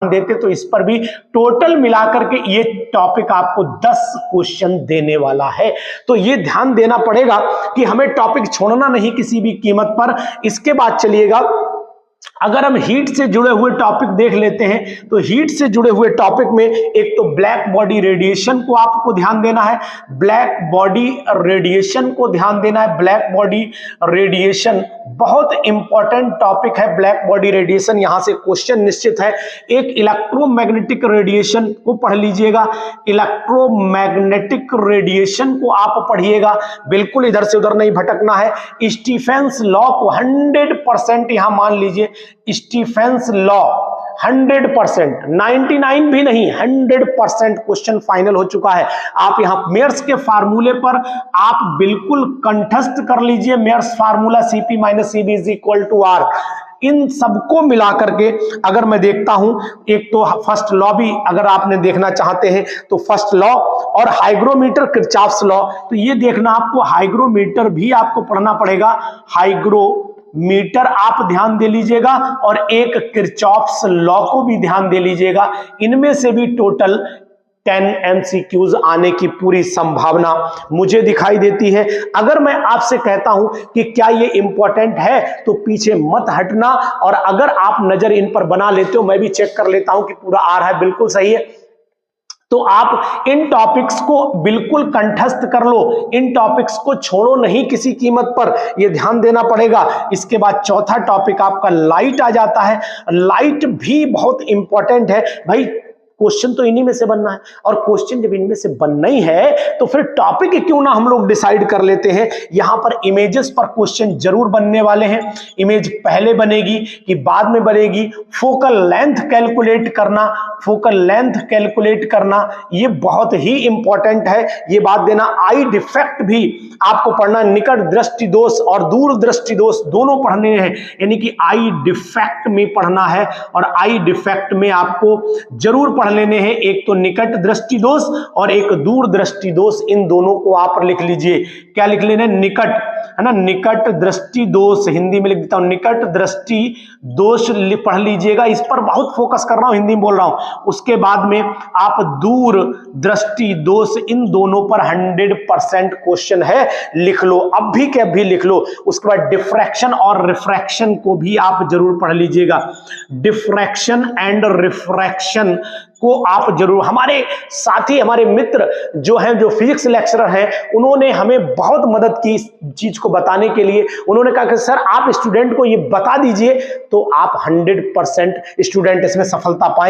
देते तो इस पर भी टोटल मिलाकर के ये टॉपिक आपको 10 क्वेश्चन देने वाला है। तो ये ध्यान देना पड़ेगा कि हमें टॉपिक छोड़ना नहीं किसी भी कीमत पर। इसके बाद चलिएगा, अगर हम हीट से जुड़े हुए टॉपिक देख लेते हैं तो हीट से जुड़े हुए टॉपिक में एक तो ब्लैक बॉडी रेडिएशन को आपको ध्यान देना है, ब्लैक बॉडी रेडिएशन को ध्यान देना है। ब्लैक बॉडी रेडिएशन बहुत इंपॉर्टेंट टॉपिक है। ब्लैक बॉडी रेडिएशन यहां से क्वेश्चन निश्चित है। एक इलेक्ट्रोमैग्नेटिक रेडिएशन को पढ़ लीजिएगा, इलेक्ट्रोमैग्नेटिक रेडिएशन को आप पढ़िएगा, बिल्कुल इधर से उधर नहीं भटकना है। स्टीफेंस लॉ को 100% यहां मान लीजिए, स्टीफेंस लॉ 100%, 99 भी नहीं, 100% क्वेश्चन फाइनल हो चुका है। आप यहां मेयर्स के फार्मूले पर आप बिल्कुल कंठस्थ कर लीजिए, Mayer's formula Cp - Cv = R। इन सबको मिलाकर के अगर मैं देखता हूं, एक तो फर्स्ट लॉ भी अगर आपने देखना चाहते हैं तो फर्स्ट लॉ और हाइग्रोमीटर किरचॉफ्स लॉ, तो ये देखना आपको, हाइग्रोमीटर भी आपको पढ़ना पड़ेगा। हाइग्रोमीटर आप ध्यान दे लीजिएगा और एक किरचॉफ्स लॉ को भी ध्यान दे लीजिएगा। इनमें से भी टोटल 10 MCQs आने की पूरी संभावना मुझे दिखाई देती है। अगर मैं आपसे कहता हूं कि क्या ये इंपॉर्टेंट है तो पीछे मत हटना, और अगर आप नजर इन पर बना लेते हो, मैं भी चेक कर लेता हूं कि पूरा आ रहा है, बिल्कुल सही है, तो आप इन टॉपिक्स को बिल्कुल कंठस्थ कर लो, इन टॉपिक्स को छोड़ो नहीं किसी कीमत पर, यह ध्यान देना पड़ेगा। इसके बाद चौथा टॉपिक आपका लाइट आ जाता है। लाइट भी बहुत इंपॉर्टेंट है भाई, क्वेश्चन तो इन्हीं में से बनना है, और क्वेश्चन जब इनमें से बनना ही है तो फिर टॉपिक क्यों ना हम लोग डिसाइड कर लेते हैं। यहां पर इमेजेस पर क्वेश्चन जरूर बनने वाले हैं। इमेज पहले बनेगी कि बाद में बनेगी, फोकल लेंथ कैलकुलेट करना, फोकल लेंथ कैलकुलेट करना ये बहुत ही इंपॉर्टेंट है, ये बात देना। आई डिफेक्ट भी आपको पढ़ना, निकट दृष्टि दोष और दूर दृष्टि दोष दोनों पढ़ने हैं, यानी कि आई डिफेक्ट में पढ़ना है, और आई डिफेक्ट में आपको जरूर पढ़ लेने हैं। एक तो निकट दृष्टि दोष और एक दूर दृष्टि दोष, इन दोनों को आप लिख लीजिए। क्या लिख लेना? निकट, है ना, निकट दृष्टि दोष, हिंदी में लिख देता हूं, निकट दृष्टि दोष पढ़ लीजिएगा। इस पर बहुत फोकस कर रहा हूं, हिंदी में बोल रहा हूं। उसके बाद में आप दूर दृष्टि दोष, इन दोनों पर 100% क्वेश्चन है, लिख लो, अब भी क्या भी लिख लो। उसके बाद डिफ्रैक्शन और रिफ्रैक्शन को भी आप जरूर पढ़ लीजिएगा। डिफ्रैक्शन एंड रिफ्रैक्शन को आप जरूर, हमारे साथी, हमारे मित्र जो हैं, जो फिजिक्स लेक्चरर हैं, उन्होंने हमें बहुत मदद की इस चीज को बताने के लिए। उन्होंने कहा कि सर आप स्टूडेंट को ये बता दीजिए, तो आप 100% स्टूडेंट इसमें सफलता पाएंगे।